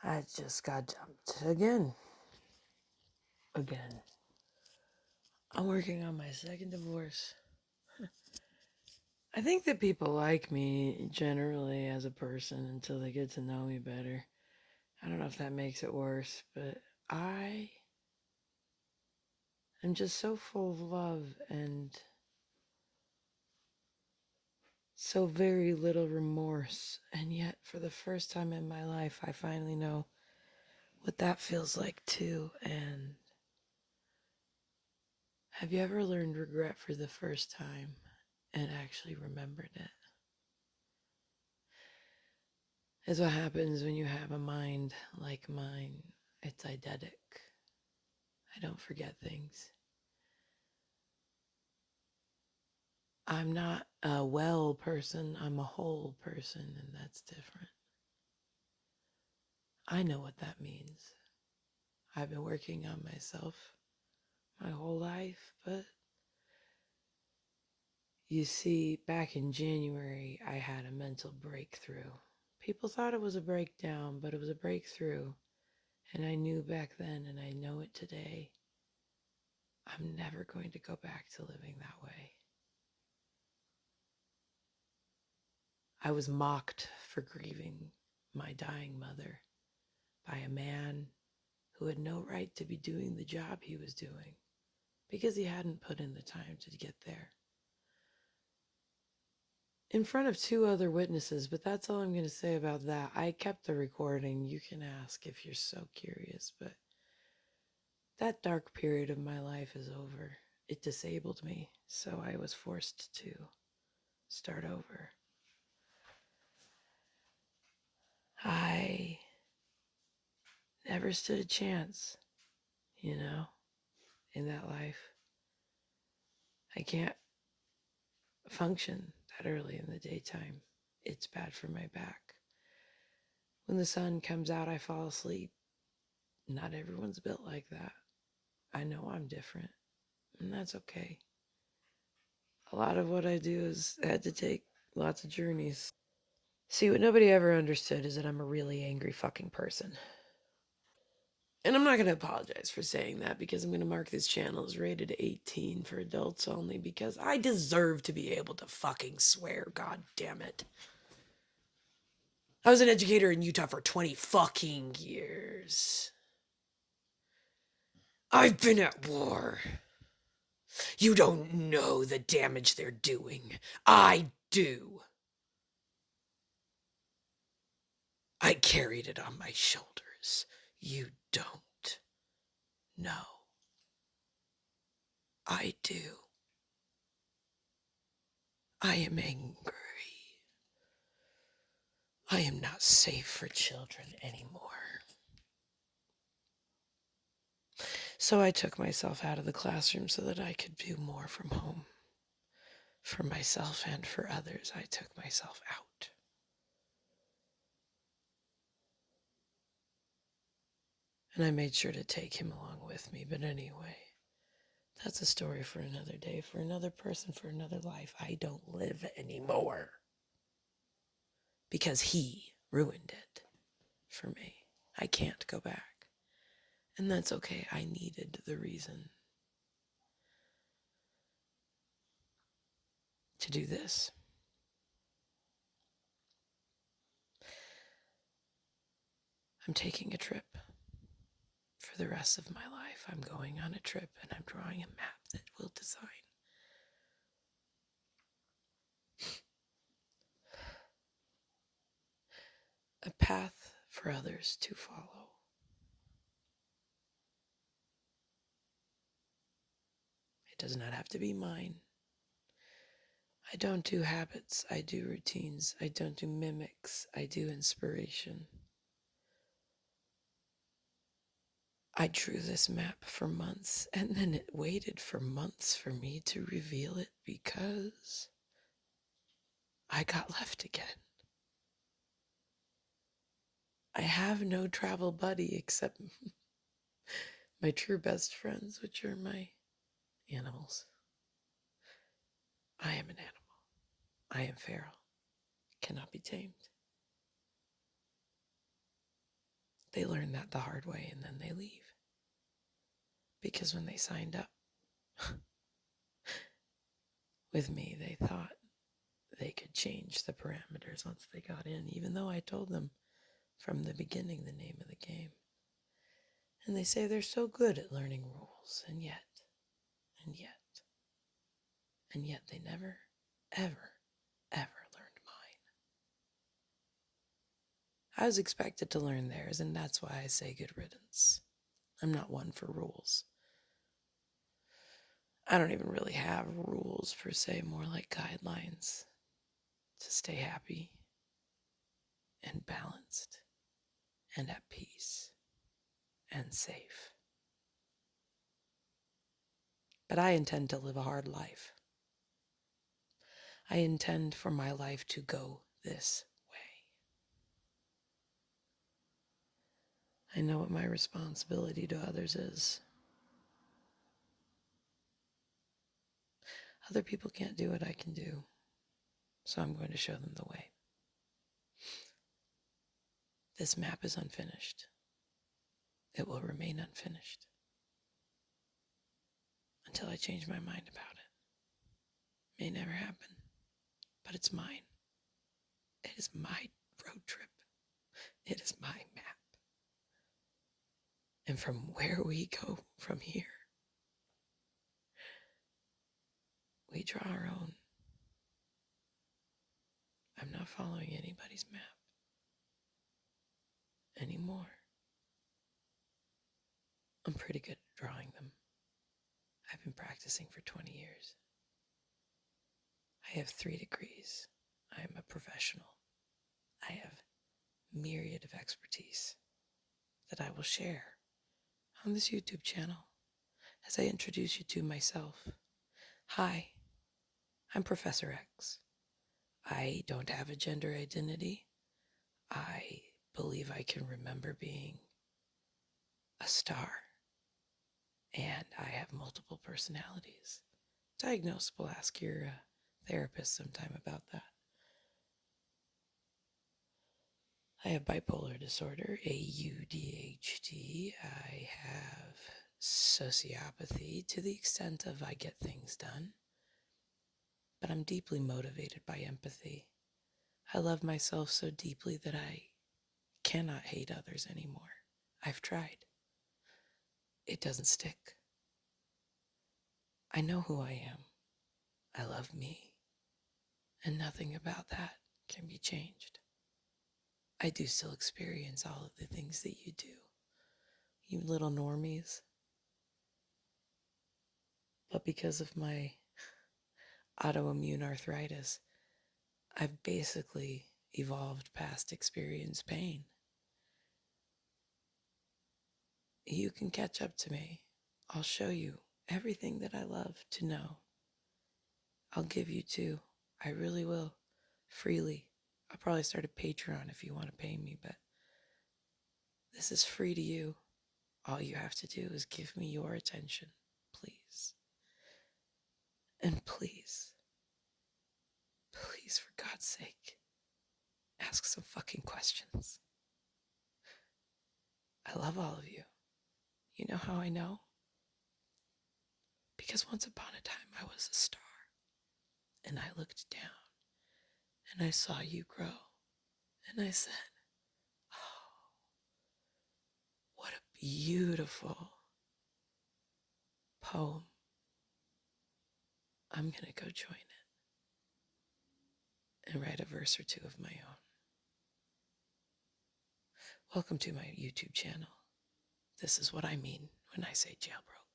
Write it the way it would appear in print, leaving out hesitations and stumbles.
I just got dumped again. I'm working on my second divorce. I think that people like me generally as a person until they get to know me better. I don't know if that makes it worse, but I am just so full of love and so very little remorse. And yet, for the first time in my life, I finally know what that feels like too. And have you ever learned regret for the first time and actually remembered it? It's what happens when you have a mind like mine. It's eidetic. I don't forget things. I'm not a well person, I'm a whole person, and that's different. I know what that means. I've been working on myself my whole life, but you see, back in January, I had a mental breakthrough. People thought it was a breakdown, but it was a breakthrough. And I knew back then, and I know it today, I'm never going to go back to living that way. I was mocked for grieving my dying mother by a man who had no right to be doing the job he was doing because he hadn't put in the time to get there. In front of 2 other witnesses, but that's all I'm going to say about that. I kept the recording. You can ask if you're so curious, but that dark period of my life is over. It disabled me, so I was forced to start over. I never stood a chance, in that life. I can't function that early in the daytime. It's bad for my back. When the sun comes out, I fall asleep. Not everyone's built like that. I know I'm different, and that's okay. A lot of what I do is had to take lots of journeys. See, what nobody ever understood is that I'm a really angry fucking person. And I'm not going to apologize for saying that because I'm going to mark this channel as rated 18 for adults only because I deserve to be able to fucking swear, god damn it. I was an educator in Utah for 20 fucking years. I've been at war. You don't know the damage they're doing. I do. I carried it on my shoulders. You don't know. I do. I am angry. I am not safe for children anymore. So I took myself out of the classroom so that I could do more from home. For myself and for others, I took myself out. And I made sure to take him along with me. But anyway, that's a story for another day, for another person, for another life. I don't live anymore. Because he ruined it for me. I can't go back. And that's okay. I needed the reason to do this. I'm taking a trip. For the rest of my life, I'm going on a trip and I'm drawing a map that will design a path for others to follow. It does not have to be mine. I don't do habits. I do routines. I don't do mimics. I do inspiration. I drew this map for months, and then it waited for months for me to reveal it because I got left again. I have no travel buddy except my true best friends, which are my animals. I am an animal. I am feral. Cannot be tamed. they learn that the hard way and then they leave. Because when they signed up with me, they thought they could change the parameters once they got in, even though I told them from the beginning the name of the game. And they say they're so good at learning rules, and yet they never, ever, ever learned mine. I was expected to learn theirs, and that's why I say good riddance. I'm not one for rules. I don't even really have rules per se, more like guidelines to stay happy and balanced and at peace and safe. But I intend to live a hard life. I intend for my life to go this way. I know what my responsibility to others is. Other people can't do what I can do, so I'm going to show them the way. This map is unfinished. It will remain unfinished until I change my mind about it. May never happen, but it's mine. It is my road trip. It is my map. And from where we go from here, we draw our own. I'm not following anybody's map anymore. I'm pretty good at drawing them. I've been practicing for 20 years. I have 3 degrees. I am a professional. I have myriad of expertise that I will share on this YouTube channel as I introduce you to myself. Hi, I'm Professor X. I don't have a gender identity. I believe I can remember being a star, and I have multiple personalities. Diagnosable, ask your therapist sometime about that. I have bipolar disorder, ADHD. I have sociopathy to the extent of I get things done. But I'm deeply motivated by empathy. I love myself so deeply that I cannot hate others anymore. I've tried. It doesn't stick. I know who I am. I love me. And nothing about that can be changed. I do still experience all of the things that you do, you little normies. But because of my autoimmune arthritis, I've basically evolved past experience pain. You can catch up to me. I'll show you everything that I love to know. I'll give you too. I really will. Freely. I'll probably start a Patreon if you want to pay me, but this is free to you. All you have to do is give me your attention, please. And please, for God's sake, ask some fucking questions. I love all of you. You know how I know? Because once upon a time I was a star, and I looked down, and I saw you grow, and I said, oh, what a beautiful poem. I'm going to go join it and write a verse or two of my own. Welcome to my YouTube channel. This is what I mean when I say jailbroke.